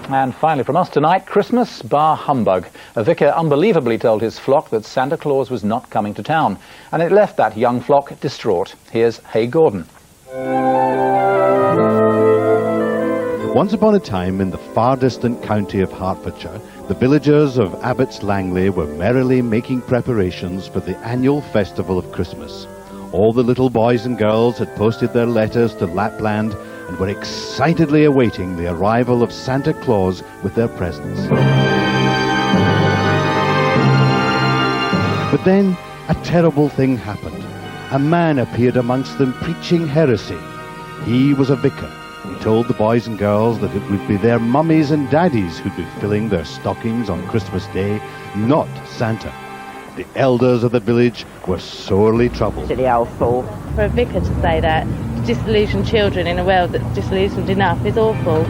And finally from us tonight, Christmas bar humbug. A vicar unbelievably told his flock that Santa Claus was not coming to town, and it left that young flock distraught. Here's Hay Gordon. Once upon a time, in the far distant county of Hertfordshire, the villagers of Abbots Langley were merrily making preparations for the annual festival of Christmas. All the little boys and girls had posted their letters to Lapland and were excitedly awaiting the arrival of Santa Claus with their presents. But then a terrible thing happened. A man appeared amongst them preaching heresy. He was a vicar. He told the boys and girls that it would be their mummies and daddies who'd be filling their stockings on Christmas Day, not Santa. The elders of the village were sorely troubled. The old fool. For a vicar to say that, to disillusion children in a world that's disillusioned enough, is awful.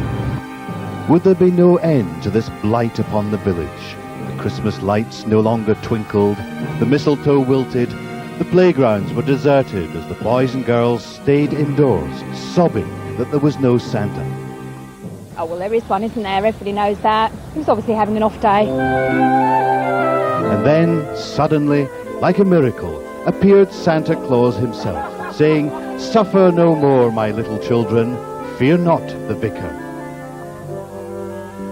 Would there be no end to this blight upon the village? The Christmas lights no longer twinkled, the mistletoe wilted, the playgrounds were deserted as the boys and girls stayed indoors, sobbing that there was no Santa. Oh, well, there is one, isn't there? Everybody knows that. He was obviously having an off day. And then, suddenly, like a miracle, appeared Santa Claus himself, saying, "Suffer no more, my little children, fear not the vicar."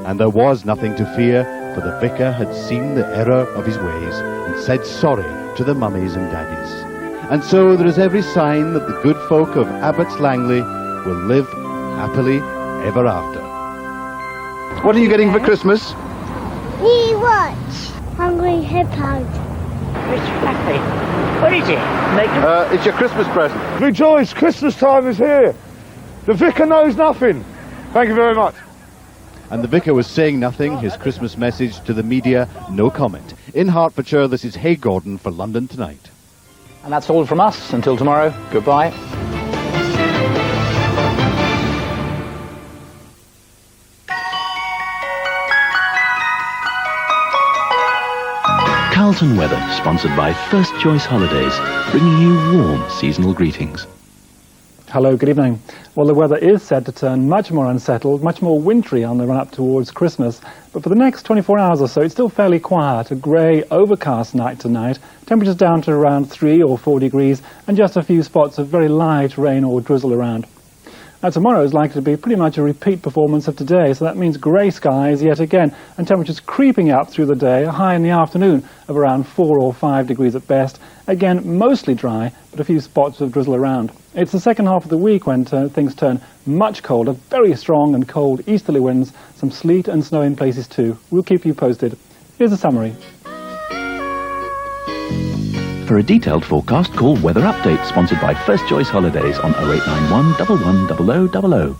And there was nothing to fear, for the vicar had seen the error of his ways and said sorry to the mummies and daddies. And so there is every sign that the good folk of Abbots Langley will live happily ever after. What are you getting for Christmas? We watch Hungry Hippos. Which happy? What is it? It's your Christmas present. Rejoice, Christmas time is here. The vicar knows nothing. Thank you very much. And the vicar was saying nothing, his Christmas message to the media, no comment. In Hertfordshire, this is Hay Gordon for London Tonight. And that's all from us. Until tomorrow, goodbye. Carlton Weather, sponsored by First Choice Holidays, bringing you warm seasonal greetings. Hello, good evening. Well, the weather is set to turn much more unsettled, much more wintry on the run-up towards Christmas. But for the next 24 hours or so, it's still fairly quiet. A grey, overcast night tonight. Temperatures down to around 3 or 4 degrees, and just a few spots of very light rain or drizzle around. Now, tomorrow is likely to be pretty much a repeat performance of today, so that means grey skies yet again, and temperatures creeping up through the day, a high in the afternoon of around 4 or 5 degrees at best. Again, mostly dry, but a few spots of drizzle around. It's the second half of the week when things turn much colder, very strong and cold easterly winds, some sleet and snow in places too. We'll keep you posted. Here's a summary. For a detailed forecast, call Weather Update, sponsored by First Choice Holidays on 0891 110000.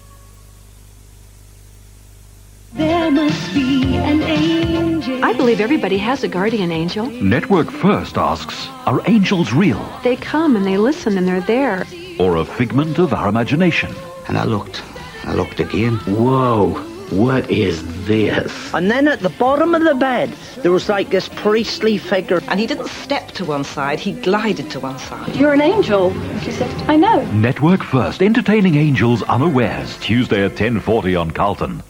There must be an angel. I believe everybody has a guardian angel. Network First asks, are angels real? They come and they listen and they're there. Or a figment of our imagination? And I looked again. Whoa, what is this? And then at the bottom of the bed, there was like this priestly figure. And he didn't step to one side, he glided to one side. You're an angel. She said, I know. Network First, entertaining angels unawares, Tuesday at 10:40 on Carlton.